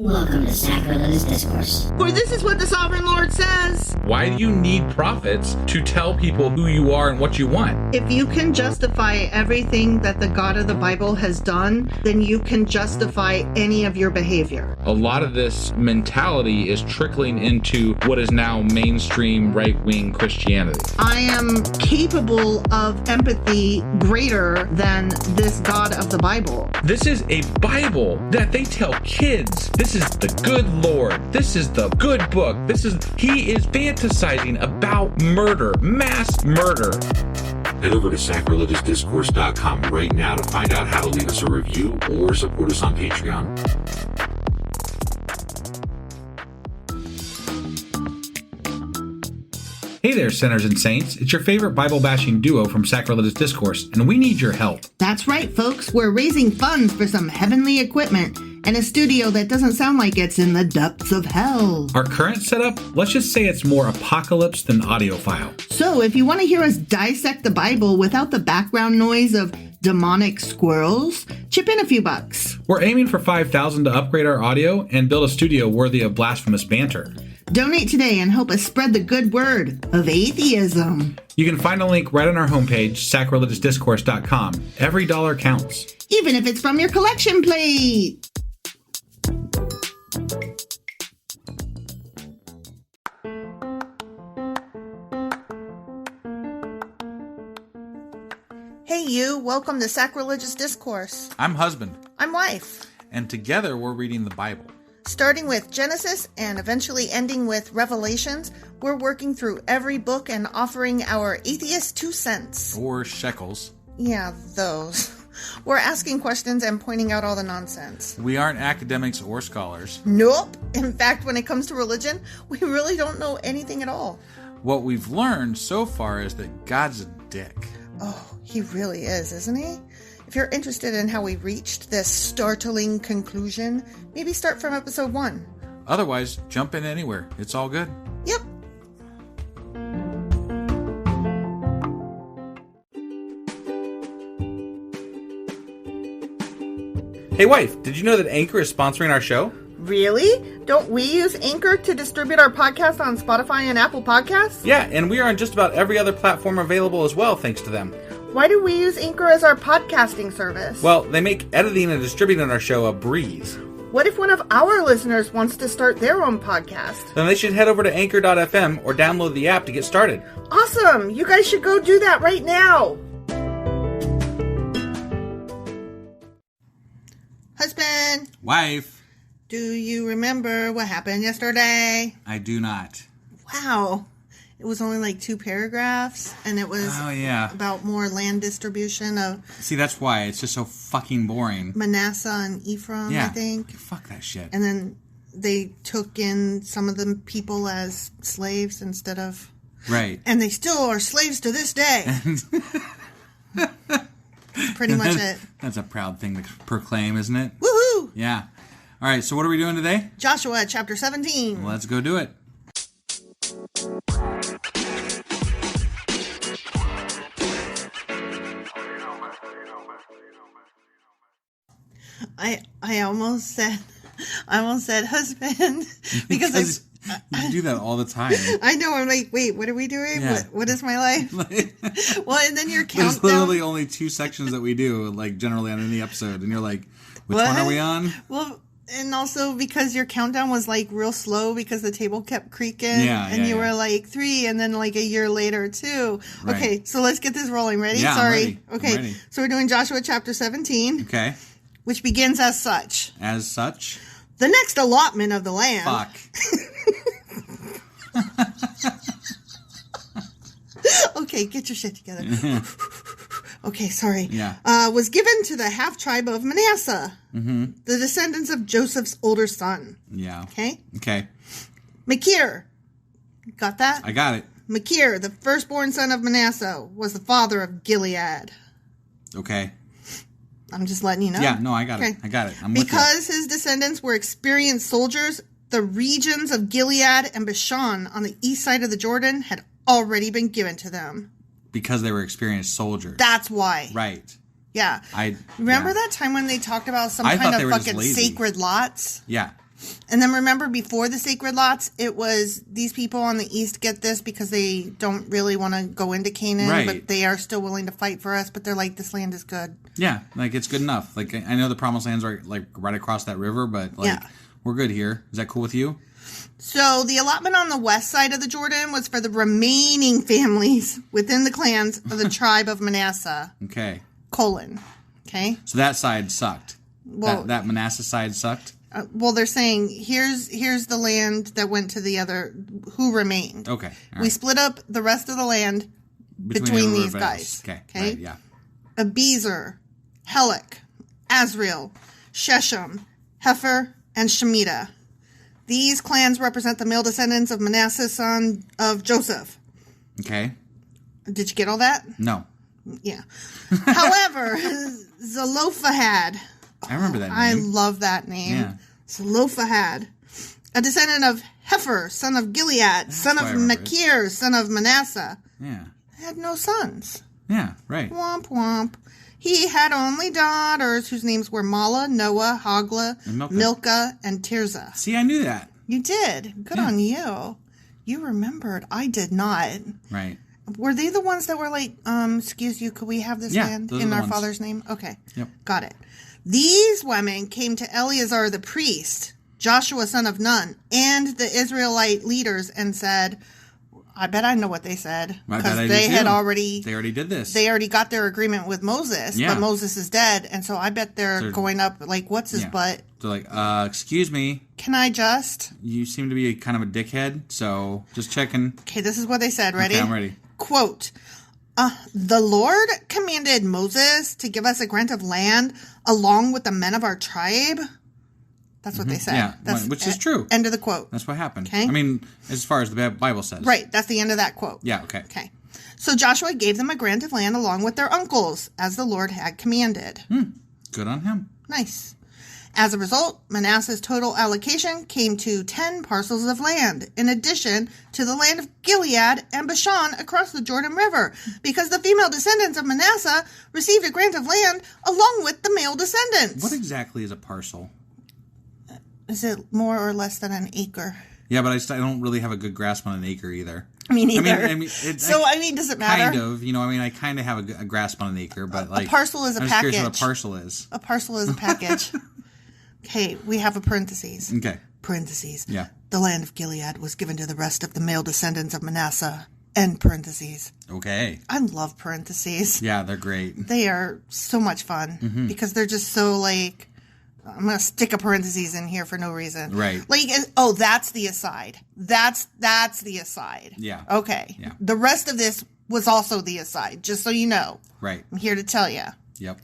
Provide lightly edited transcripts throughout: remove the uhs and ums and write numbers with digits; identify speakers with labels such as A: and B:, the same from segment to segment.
A: Welcome to Sacrilegious Discourse.
B: For this is what the Sovereign Lord says.
C: Why do you need prophets to tell people who you are and what you want?
B: If you can justify everything that the God of the Bible has done, then you can justify any of your behavior.
C: A lot of this mentality is trickling into what is now mainstream right-wing Christianity.
B: I am capable of empathy greater than this God of the Bible.
C: This is a Bible that they tell kids. This is the good Lord. This is the good book. He is fantasizing about murder, mass murder.
D: Head over to sacrilegiousdiscourse.com right now to find out how to leave us a review or support us on Patreon.
E: Hey there, sinners and saints. It's your favorite Bible-bashing duo from Sacrilegious Discourse, and we need your help.
B: That's right, folks. We're raising funds for some heavenly equipment and a studio that doesn't sound like it's in the depths of hell.
E: Our current setup, let's just say it's more apocalypse than audiophile.
B: So if you want to hear us dissect the Bible without the background noise of demonic squirrels, chip in a few bucks.
E: We're aiming for $5,000 to upgrade our audio and build a studio worthy of blasphemous banter.
B: Donate today and help us spread the good word of atheism.
E: You can find a link right on our homepage, sacrilegiousdiscourse.com. Every dollar counts.
B: Even if it's from your collection plate. Hey you, welcome to Sacrilegious Discourse.
E: I'm husband.
B: I'm wife.
E: And together we're reading the Bible.
B: Starting with Genesis and eventually ending with Revelations, we're working through every book and offering our atheist 2 cents.
E: Or shekels.
B: Yeah, those. We're asking questions and pointing out all the nonsense.
E: We aren't academics or scholars.
B: Nope. In fact, when it comes to religion, we really don't know anything at all.
E: What we've learned so far is that God's a dick.
B: Oh, he really is, isn't he? If you're interested in how we reached this startling conclusion, maybe start from episode 1.
E: Otherwise, jump in anywhere. It's all good.
B: Yep.
E: Hey wife, did you know that Anchor is sponsoring our show?
B: Really? Don't we use Anchor to distribute our podcast on Spotify and Apple Podcasts?
E: Yeah, and we are on just about every other platform available as well, thanks to them.
B: Why do we use Anchor as our podcasting service?
E: Well, they make editing and distributing our show a breeze.
B: What if one of our listeners wants to start their own podcast?
E: Then they should head over to anchor.fm or download the app to get started.
B: Awesome! You guys should go do that right now! Husband!
E: Wife!
B: Do you remember what happened yesterday?
E: I do not.
B: Wow. It was only like 2 paragraphs, and it was about more land distribution of...
E: See, that's why. It's just so fucking boring.
B: Manasseh and Ephraim, I think.
E: Fuck that shit.
B: And then they took in some of the people as slaves instead of...
E: Right.
B: And they still are slaves to this day. Pretty much it.
E: That's a proud thing to proclaim, isn't it?
B: Woohoo!
E: Yeah. All right, so what are we doing today?
B: Joshua chapter 17.
E: Let's go do it.
B: I almost said husband because
E: you do that all the time.
B: I know. I'm like, wait, what are we doing?
E: Yeah.
B: What is my life? Well, and then your countdown.
E: There's literally only 2 sections that we do, like generally on any episode, and you're like, which one are we on?
B: Well, and also because your countdown was like real slow because the table kept creaking. And you were like 3, and then like a year later 2.
E: Right.
B: Okay, so let's get this rolling. Ready?
E: Yeah,
B: Sorry.
E: I'm
B: Okay,
E: ready.
B: So we're doing Joshua chapter 17.
E: Okay.
B: Which begins as such.
E: As such?
B: The next allotment of the land.
E: Fuck.
B: Okay, get your shit together. Okay, sorry.
E: Yeah.
B: Was given to the half tribe of Manasseh, the descendants of Joseph's older son.
E: Yeah.
B: Okay?
E: Okay.
B: Machir. Got that?
E: I got it.
B: Machir, the firstborn son of Manasseh, was the father of Gilead.
E: Okay.
B: I'm just letting you know.
E: Yeah, no, I got it. I got it. I'm with you.
B: Because his descendants were experienced soldiers, the regions of Gilead and Bashan on the east side of the Jordan had already been given to them.
E: Because they were experienced soldiers.
B: That's why.
E: Right.
B: Yeah. Remember that time when they talked about some kind of fucking sacred lots?
E: Yeah.
B: And then remember, before the sacred lots, it was these people on the east get this because they don't really want to go into Canaan,
F: Right.
B: but they are still willing to fight for us. But they're like, this land is good.
F: Yeah, like it's good enough. Like I know the promised lands are like right across that river, but like we're good here. Is that cool with you?
B: So the allotment on the west side of the Jordan was for the remaining families within the clans of the tribe of Manasseh.
F: Okay.
B: Okay.
F: So that side sucked.
B: Well,
F: that Manasseh side sucked.
B: Well, they're saying here's the land that went to the other who remained.
F: Okay. All
B: We
F: right.
B: split up the rest of the land between these
F: the
B: guys.
F: Okay.
B: Okay.
F: Right, yeah.
B: Abizer, Helek, Azriel, Shechem, Hefer, and Shemitah. These clans represent the male descendants of Manasseh, son of Joseph.
F: Okay.
B: Did you get all that?
F: No.
B: Yeah. However, Zelophehad.
F: I remember that name.
B: I love that name.
F: Yeah.
B: Zelophehad. A descendant of Hefer, son of Gilead, son of
F: why I remember it.
B: Machir, son of Manasseh.
F: Yeah.
B: Had no sons.
F: Yeah. Right.
B: Womp womp. He had only daughters whose names were Mala, Noah, Hogla,
F: And Milcah.
B: Milcah, and Tirzah.
F: See, I knew that.
B: You did. Good on you. You remembered. I did not.
F: Right.
B: Were they the ones that were like, excuse you, could we have this
F: Yeah,
B: land
F: those are
B: in
F: the
B: our
F: ones.
B: father's name? Okay.
F: Yep.
B: Got it. These women came to Eleazar the priest, Joshua son of Nun, and the Israelite leaders and said, I bet I know what they said.
F: I bet
B: Because
F: I do
B: they
F: too.
B: had already...
F: They already did this.
B: They already got their agreement with Moses,
F: Yeah.
B: but Moses is dead, and so I bet they're going up like, what's his
F: Yeah.
B: butt?
F: They're like, excuse me,
B: Can I just?
F: you seem to be kind of a dickhead, so just checking.
B: Okay, this is what they said. Ready?
F: Okay, I'm ready.
B: Quote, the Lord commanded Moses to give us a grant of land along with the men of our tribe. That's what they said.
F: Yeah,
B: That's
F: which is true.
B: End of the quote.
F: That's what happened.
B: Okay.
F: I mean, as far as the Bible says.
B: Right, that's the end of that quote.
F: Yeah, okay.
B: Okay. So Joshua gave them a grant of land along with their uncles, as the Lord had commanded.
F: Good on him.
B: Nice. As a result, Manasseh's total allocation came to 10 parcels of land, in addition to the land of Gilead and Bashan across the Jordan River, because the female descendants of Manasseh received a grant of land along with the male descendants.
F: What exactly is a parcel?
B: Is it more or less than an acre?
F: Yeah, but I don't really have a good grasp on an acre either.
B: Me neither.
F: I mean,
B: does it matter?
F: Kind of. You know, I mean, I kind of have a grasp on an acre, but like...
B: A parcel is a
F: I'm just curious what
B: package.
F: a parcel is.
B: A parcel is a package. Okay, we have a parentheses.
F: Okay.
B: Parentheses.
F: Yeah.
B: The land of Gilead was given to the rest of the male descendants of Manasseh. End parentheses.
F: Okay.
B: I love parentheses.
F: Yeah, they're great.
B: They are so much fun because they're just so like, I'm going to stick a parentheses in here for no reason.
F: Right.
B: Like, oh, that's the aside. That's the aside.
F: Yeah.
B: Okay.
F: Yeah.
B: The rest of this was also the aside, just so you know.
F: Right.
B: I'm here to tell you.
F: Yep.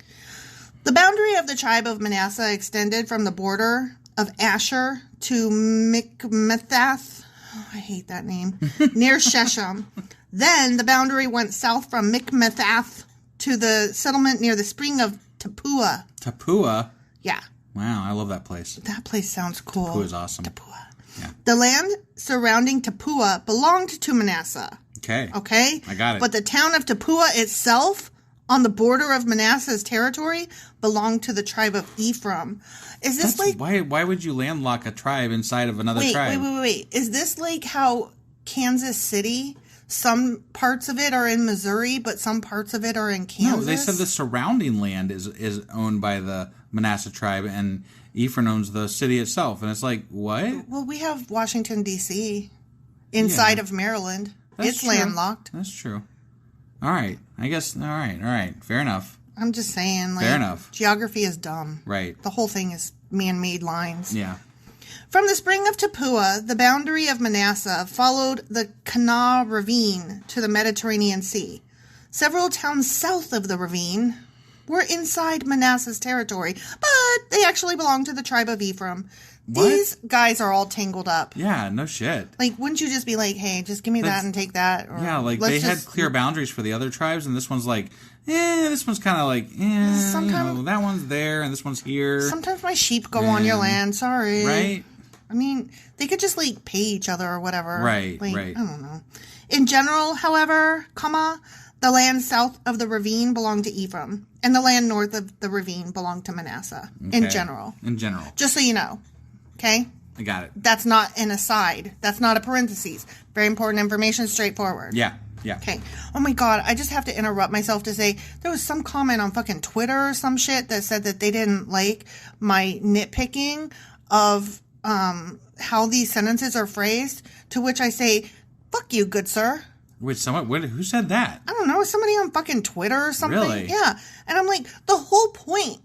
B: The boundary of the tribe of Manasseh extended from the border of Asher to Mikmethath. Oh, I hate that name. Near Shechem. Then the boundary went south from Mikmethath to the settlement near the spring of Tapua.
F: Tapua?
B: Yeah.
F: Wow, I love that place.
B: That place sounds cool.
F: Tapua is awesome.
B: Tapua.
F: Yeah.
B: The land surrounding Tapua belonged to Manasseh.
F: Okay.
B: Okay?
F: I got it.
B: But the town of Tapua itself, on the border of Manasseh's territory, belonged to the tribe of Ephraim. Is this like...
F: Why would you landlock a tribe inside of another tribe?
B: Wait. Is this like how Kansas City, some parts of it are in Missouri, but some parts of it are in Kansas?
F: No, they said the surrounding land is owned by the Manasseh tribe, and Ephraim owns the city itself. And it's like, what?
B: Well, we have Washington, D.C. inside of Maryland. It's
F: true.
B: landlocked.
F: That's true. All right. I guess, all right. Fair enough.
B: I'm just saying, like,
F: Fair enough.
B: Geography is dumb.
F: Right.
B: The whole thing is man-made lines.
F: Yeah.
B: From the spring of Tapua, the boundary of Manasseh followed the Kanah ravine to the Mediterranean Sea. Several towns south of the ravine were inside Manasseh's territory, but they actually belonged to the tribe of Ephraim.
F: What?
B: These guys are all tangled up.
F: Yeah, no shit.
B: Like, wouldn't you just be like, hey, just give me that and take that? Or
F: Yeah, like
B: let's
F: they had
B: just-
F: clear boundaries for the other tribes, and this one's like, this one's kind of like, that one's there, and this one's here.
B: Sometimes my sheep go on your land. Sorry.
F: Right?
B: I mean, they could just, like, pay each other or whatever.
F: Right,
B: like,
F: right.
B: I don't know. In general, however, the land south of the ravine belonged to Ephraim, and the land north of the ravine belonged to Manasseh. In
F: Okay.
B: general.
F: In general.
B: Just so you know. Okay?
F: I got it.
B: That's not an aside. That's not a parentheses. Very important information, straightforward.
F: Yeah. Yeah.
B: Okay. Oh my God. I just have to interrupt myself to say there was some comment on fucking Twitter or some shit that said that they didn't like my nitpicking of how these sentences are phrased, to which I say, fuck you, good sir.
F: Wait, who said that?
B: I don't know. Somebody on fucking Twitter or something.
F: Really?
B: Yeah. And I'm like, the whole point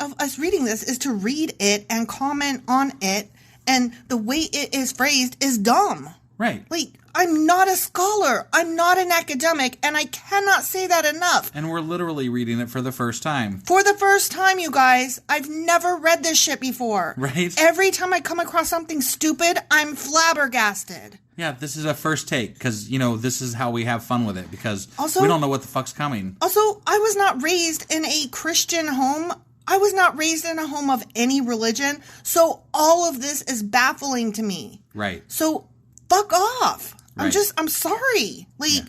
B: of us reading this is to read it and comment on it, and the way it is phrased is dumb.
F: Right.
B: Like, I'm not a scholar. I'm not an academic, and I cannot say that enough.
F: And we're literally reading it for the first time.
B: For the first time, you guys. I've never read this shit before.
F: Right.
B: Every time I come across something stupid, I'm flabbergasted.
F: Yeah, this is a first take, because, this is how we have fun with it, because
B: Also,
F: we don't know what the fuck's coming.
B: Also, I was not raised in a Christian home. I was not raised in a home of any religion, so all of this is baffling to me.
F: Right.
B: So, fuck off.
F: Right.
B: I'm sorry. Like,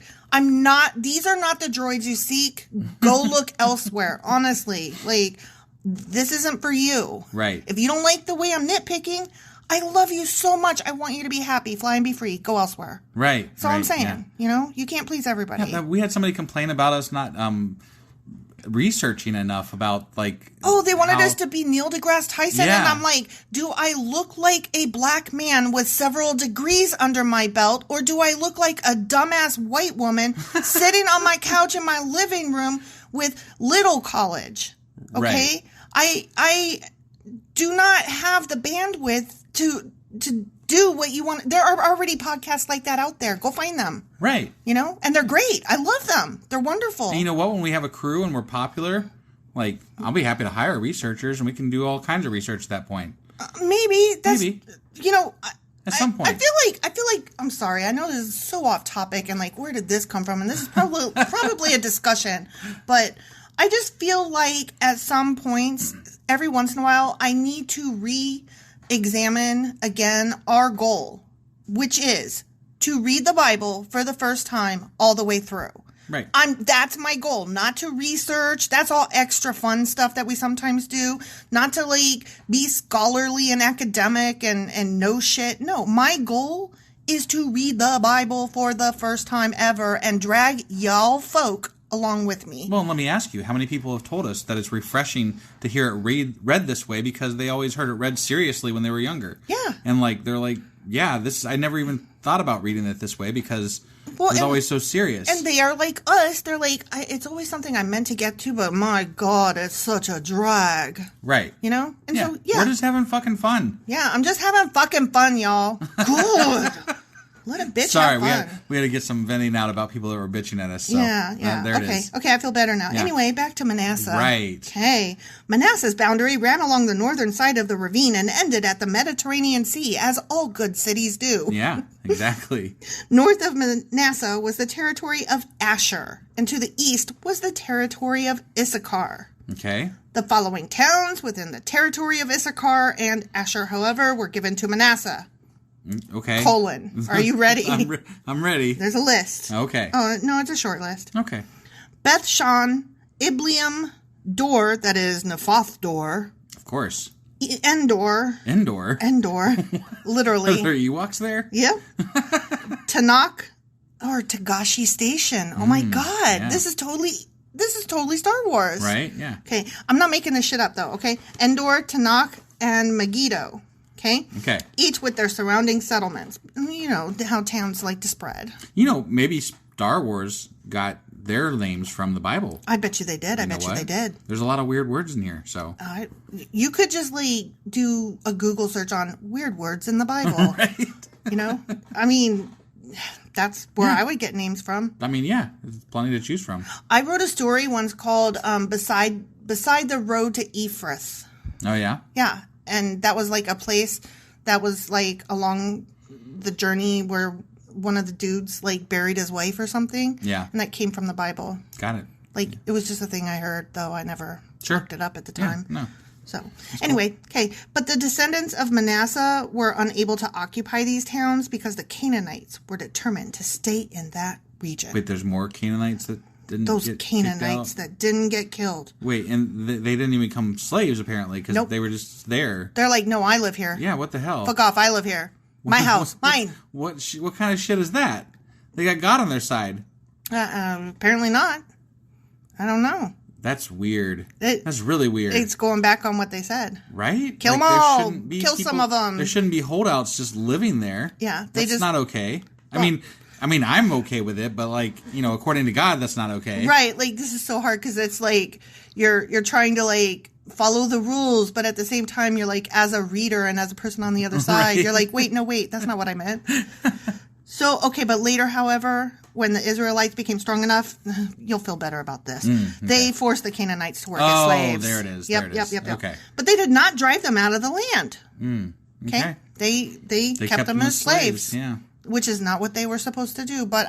B: these are not the droids you seek. Go look elsewhere, honestly. Like, this isn't for you.
F: Right.
B: If you don't like the way I'm nitpicking, I love you so much. I want you to be happy, fly and be free. Go elsewhere.
F: Right.
B: That's all I'm saying.
F: Yeah.
B: You can't please everybody.
F: Yeah, we had somebody complain about us not researching enough about, like...
B: Oh, they wanted us to be Neil deGrasse Tyson?
F: Yeah.
B: And I'm like, do I look like a black man with several degrees under my belt? Or do I look like a dumbass white woman sitting on my couch in my living room with little college? Okay?
F: Right.
B: I do not have the bandwidth to do what you want. There are already podcasts like that out there. Go find them.
F: Right.
B: And they're great. I love them. They're wonderful.
F: And you know what? When we have a crew and we're popular, like, I'll be happy to hire researchers, and we can do all kinds of research at that point.
B: Maybe.
F: At some point.
B: I feel like I'm sorry. I know this is so off topic, and like, where did this come from? And this is probably a discussion, but I just feel like at some points, every once in a while, I need to re-examine again our goal, which is to read the Bible for the first time all the way through.
F: Right.
B: That's my goal, not to research. That's all extra fun stuff that we sometimes do. Not to like be scholarly and academic and know shit. No, my goal is to read the Bible for the first time ever and drag y'all folk along with me.
F: Well, let me ask you, how many people have told us that it's refreshing to hear it read this way, because they always heard it read seriously when they were younger?
B: Yeah.
F: And like, they're like, yeah, I never even thought about reading it this way, because it was always so serious.
B: And they are like us. They're like, it's always something I meant to get to, but my God, it's such a drag.
F: Right.
B: And so, yeah.
F: We're just having fucking fun.
B: Yeah, I'm just having fucking fun, y'all. Good. Let a bitch
F: Sorry,
B: have fun.
F: we had to get some venting out about people that were bitching at us. So,
B: Yeah.
F: there it is.
B: Okay, I feel better now.
F: Yeah.
B: Anyway, back to Manasseh.
F: Right.
B: Okay. Manasseh's boundary ran along the northern side of the ravine and ended at the Mediterranean Sea, as all good cities do.
F: Yeah, exactly.
B: North of Manasseh was the territory of Asher, and to the east was the territory of Issachar.
F: Okay.
B: The following towns within the territory of Issachar and Asher, however, were given to Manasseh.
F: Okay.
B: Colon. Are you ready?
F: I'm ready.
B: There's a list.
F: Okay.
B: Oh, no, it's a short list.
F: Okay.
B: Beth Shan, Ibleam, Dor, that is Nephoth Dor.
F: Of course.
B: Endor. Literally.
F: Are there Ewoks there?
B: Yep. Tanakh or Tagashi Station. Oh my God.
F: Yeah.
B: This is totally Star Wars.
F: Right? Yeah.
B: Okay. I'm not making this shit up though, okay? Endor, Tanakh, and Megiddo. Okay?
F: Okay.
B: Each with their surrounding settlements. You know how towns like to spread.
F: Maybe Star Wars got their names from the Bible.
B: I bet you they did. I bet you they did.
F: There's a lot of weird words in here, so.
B: You could just like do a Google search on weird words in the Bible.
F: Right.
B: I mean, that's where I would get names from.
F: I mean, yeah, there's plenty to choose from.
B: I wrote a story once called Beside the Road to Ephraim.
F: Oh, yeah?
B: Yeah. And that was like a place that was like along the journey where one of the dudes like buried his wife or something.
F: Yeah.
B: And that came from the Bible.
F: Got it.
B: Like it was just a thing I heard, though I never looked it up at the time.
F: Yeah, no.
B: So anyway, okay. But the descendants of Manasseh were unable to occupy these towns because the Canaanites were determined to stay in that region.
F: Wait, there's more Canaanites that
B: those Canaanites that didn't get killed.
F: Wait, and they didn't even become slaves, apparently, because they were just there.
B: They're like, no, I live here.
F: Yeah, what the hell?
B: Fuck off, I live here. My house, mine.
F: What kind of shit is that? They got God on their side.
B: Apparently not. I don't know.
F: That's weird. That's really weird.
B: It's going back on what they said.
F: Right?
B: Kill them all. Kill some of them.
F: There shouldn't be holdouts just living there.
B: Yeah.
F: That's not okay. I mean, I'm okay with it, but like, according to God, that's not okay.
B: Right. Like, this is so hard because it's like you're trying to like follow the rules, but at the same time, you're like, as a reader and as a person on the other side, you're like, wait, that's not what I meant. So, okay, but later, however, when the Israelites became strong enough, you'll feel better about this. Okay. They forced the Canaanites to work as slaves.
F: Oh, there it is.
B: Yep.
F: Okay.
B: But they did not drive them out of the land. Okay. They kept them as slaves.
F: Yeah.
B: Which is not what they were supposed to do. But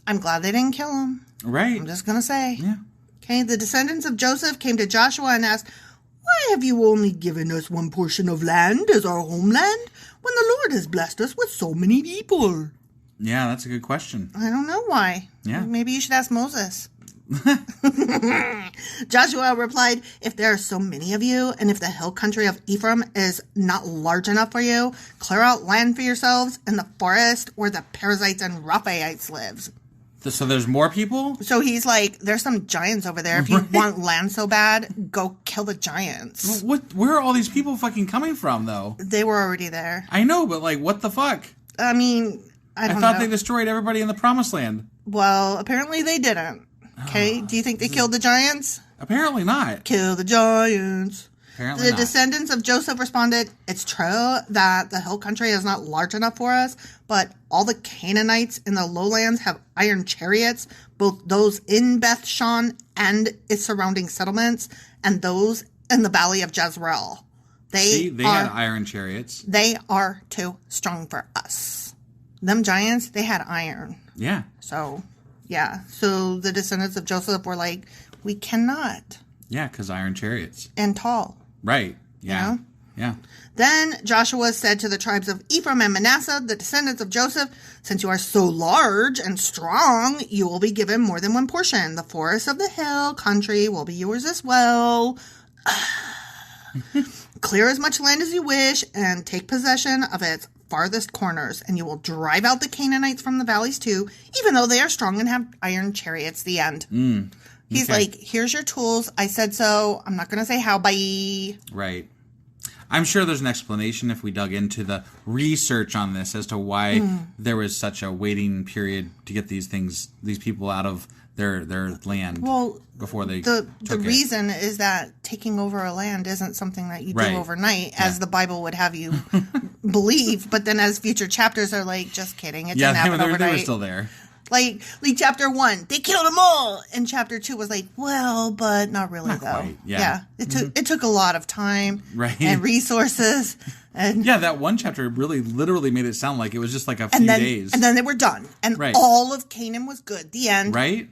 B: I'm glad they didn't kill them.
F: Right.
B: I'm just going to say.
F: Yeah.
B: Okay. The descendants of Joseph came to Joshua and asked, why have you only given us one portion of land as our homeland when the Lord has blessed us with so many people?
F: Yeah, that's a good question.
B: I don't know why.
F: Yeah.
B: Maybe you should ask Moses. Joshua replied, if there are so many of you, and if the hill country of Ephraim is not large enough for you, clear out land for yourselves in the forest where the Perizzites and Raphaites live.
F: So there's more people?
B: So he's like, there's some giants over there. If you want land so bad, go kill the giants.
F: Where are all these people fucking coming from, though?
B: They were already there.
F: I know, but like, what the fuck?
B: I mean, I thought
F: they destroyed everybody in the Promised Land.
B: Well, apparently they didn't. Okay, do you think they killed the giants?
F: Apparently not.
B: Kill the giants.
F: Apparently
B: the
F: not.
B: descendants of Joseph responded, it's true that the hill country is not large enough for us, but all the Canaanites in the lowlands have iron chariots, both those in Beth Shan and its surrounding settlements, and those in the valley of Jezreel.
F: They had iron chariots.
B: They are too strong for us. Them giants, they had iron.
F: Yeah.
B: So the descendants of Joseph were like, we cannot.
F: Yeah, because iron chariots.
B: And tall.
F: Right. Yeah.
B: You know?
F: Yeah.
B: Then Joshua said to the tribes of Ephraim and Manasseh, the descendants of Joseph, since you are so large and strong, you will be given more than one portion. The forests of the hill country will be yours as well. Clear as much land as you wish and take possession of its farthest corners, and you will drive out the Canaanites from the valleys too, even though they are strong and have iron chariots. The end. He's like, here's your tools. I said so. I'm not going to say how. Bye.
F: Right. I'm sure there's an explanation if we dug into the research on this as to why there was such a waiting period to get these people out of their land before they
B: the reason is that taking over a land isn't something that you do overnight, as the Bible would have you believe. But then as future chapters are like, just kidding, it didn't happen overnight.
F: They were still there.
B: Like chapter 1, they killed them all, and chapter 2 was like, well, but not really
F: not
B: though.
F: Quite. Yeah.
B: It took a lot of time and resources. And
F: that one chapter really literally made it sound like it was just like a few days.
B: And then they were done. And all of Canaan was good. The end.
F: Right?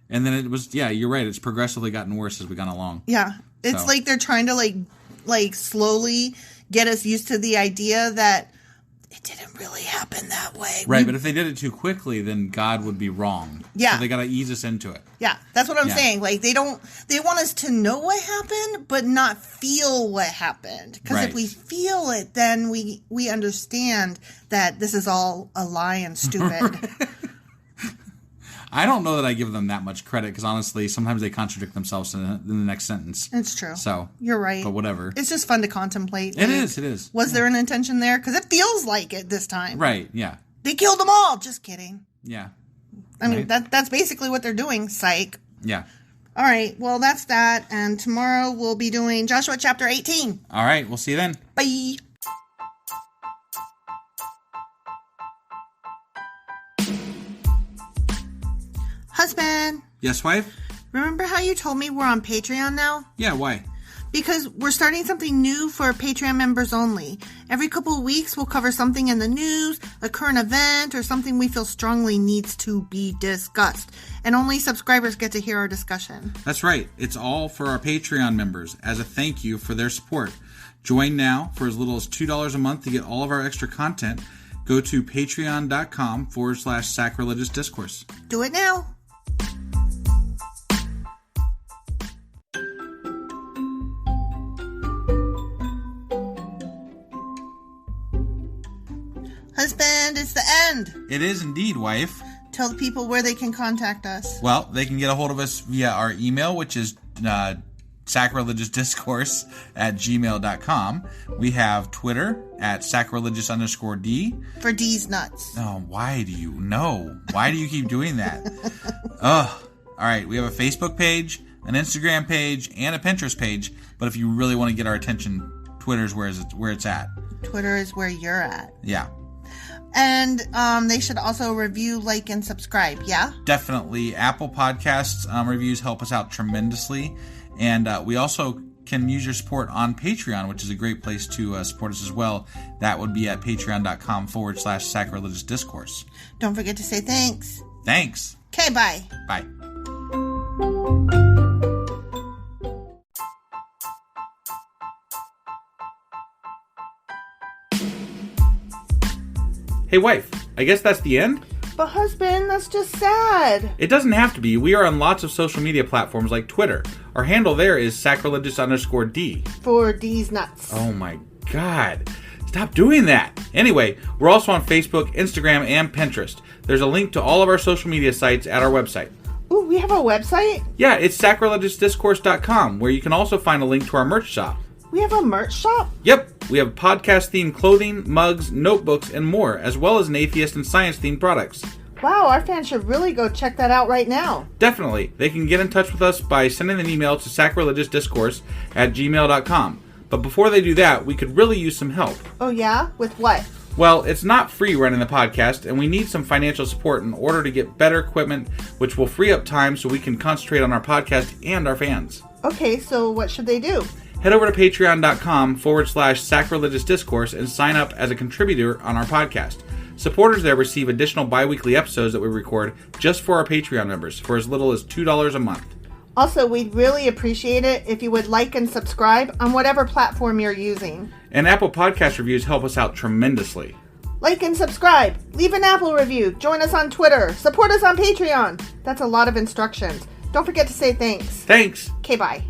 F: And then it was, you're right. It's progressively gotten worse as we gone along.
B: Yeah. It's like they're trying to like slowly get us used to the idea that it didn't really happen that way.
F: Right. But if they did it too quickly, then God would be wrong.
B: Yeah.
F: So they got to ease us into it.
B: Yeah. That's what I'm saying. Like they want us to know what happened, but not feel what happened. Because if we feel it, then we understand that this is all a lie and stupid.
F: I don't know that I give them that much credit because honestly, sometimes they contradict themselves in the next sentence.
B: It's true.
F: So
B: you're right.
F: But whatever.
B: It's just fun to contemplate.
F: It is.
B: Was there an intention there? Because it feels like it this time.
F: Right. Yeah.
B: They killed them all. Just kidding.
F: Yeah.
B: I mean, that's basically what they're doing. Psych.
F: Yeah.
B: All right. Well, that's that. And tomorrow we'll be doing Joshua chapter 18.
F: All right. We'll see you then.
B: Bye. Husband.
F: Yes, wife?
B: Remember how you told me we're on Patreon now?
F: Yeah, why?
B: Because we're starting something new for Patreon members only. Every couple of weeks, we'll cover something in the news, a current event, or something we feel strongly needs to be discussed. And only subscribers get to hear our discussion.
F: That's right. It's all for our Patreon members as a thank you for their support. Join now for as little as $2 a month to get all of our extra content. Go to patreon.com/sacrilegiousdiscourse.
B: Do it now. Husband, it's the end.
F: It is indeed, wife.
B: Tell the people where they can contact us.
F: Well, they can get a hold of us via our email, which is sacrilegiousdiscourse@gmail.com. We have Twitter at sacrilegious_D.
B: For D's nuts.
F: Oh, why do you know? Why do you keep doing that? Ugh. All right, we have a Facebook page, an Instagram page, and a Pinterest page. But if you really want to get our attention, Twitter's where it's at.
B: Twitter is where you're at.
F: Yeah.
B: And they should also review, like, and subscribe, yeah?
F: Definitely. Apple Podcasts reviews help us out tremendously. And we also can use your support on Patreon, which is a great place to support us as well. That would be at patreon.com/sacrilegious discourse.
B: Don't forget to say thanks.
F: Thanks.
B: Okay, bye.
F: Bye.
E: Hey, wife, I guess that's the end?
B: But husband, that's just sad.
E: It doesn't have to be. We are on lots of social media platforms like Twitter. Our handle there is sacrilegious_D.
B: For D's nuts.
E: Oh my God. Stop doing that. Anyway, we're also on Facebook, Instagram, and Pinterest. There's a link to all of our social media sites at our website.
B: Ooh, we have a website?
E: Yeah, it's sacrilegiousdiscourse.com, where you can also find a link to our merch shop.
B: We have a merch shop?
E: Yep, we have podcast-themed clothing, mugs, notebooks, and more, as well as an atheist and science-themed products.
B: Wow, our fans should really go check that out right now.
E: Definitely. They can get in touch with us by sending an email to sacrilegiousdiscourse@gmail.com. But before they do that, we could really use some help.
B: Oh yeah? With what?
E: Well, it's not free running the podcast, and we need some financial support in order to get better equipment, which will free up time so we can concentrate on our podcast and our fans.
B: Okay, so what should they do?
E: Head over to patreon.com/sacrilegious discourse and sign up as a contributor on our podcast. Supporters there receive additional bi-weekly episodes that we record just for our Patreon members for as little as $2 a month.
B: Also, we'd really appreciate it if you would like and subscribe on whatever platform you're using.
E: And Apple Podcast reviews help us out tremendously.
B: Like and subscribe. Leave an Apple review. Join us on Twitter. Support us on Patreon. That's a lot of instructions. Don't forget to say thanks.
E: Thanks.
B: Okay, bye.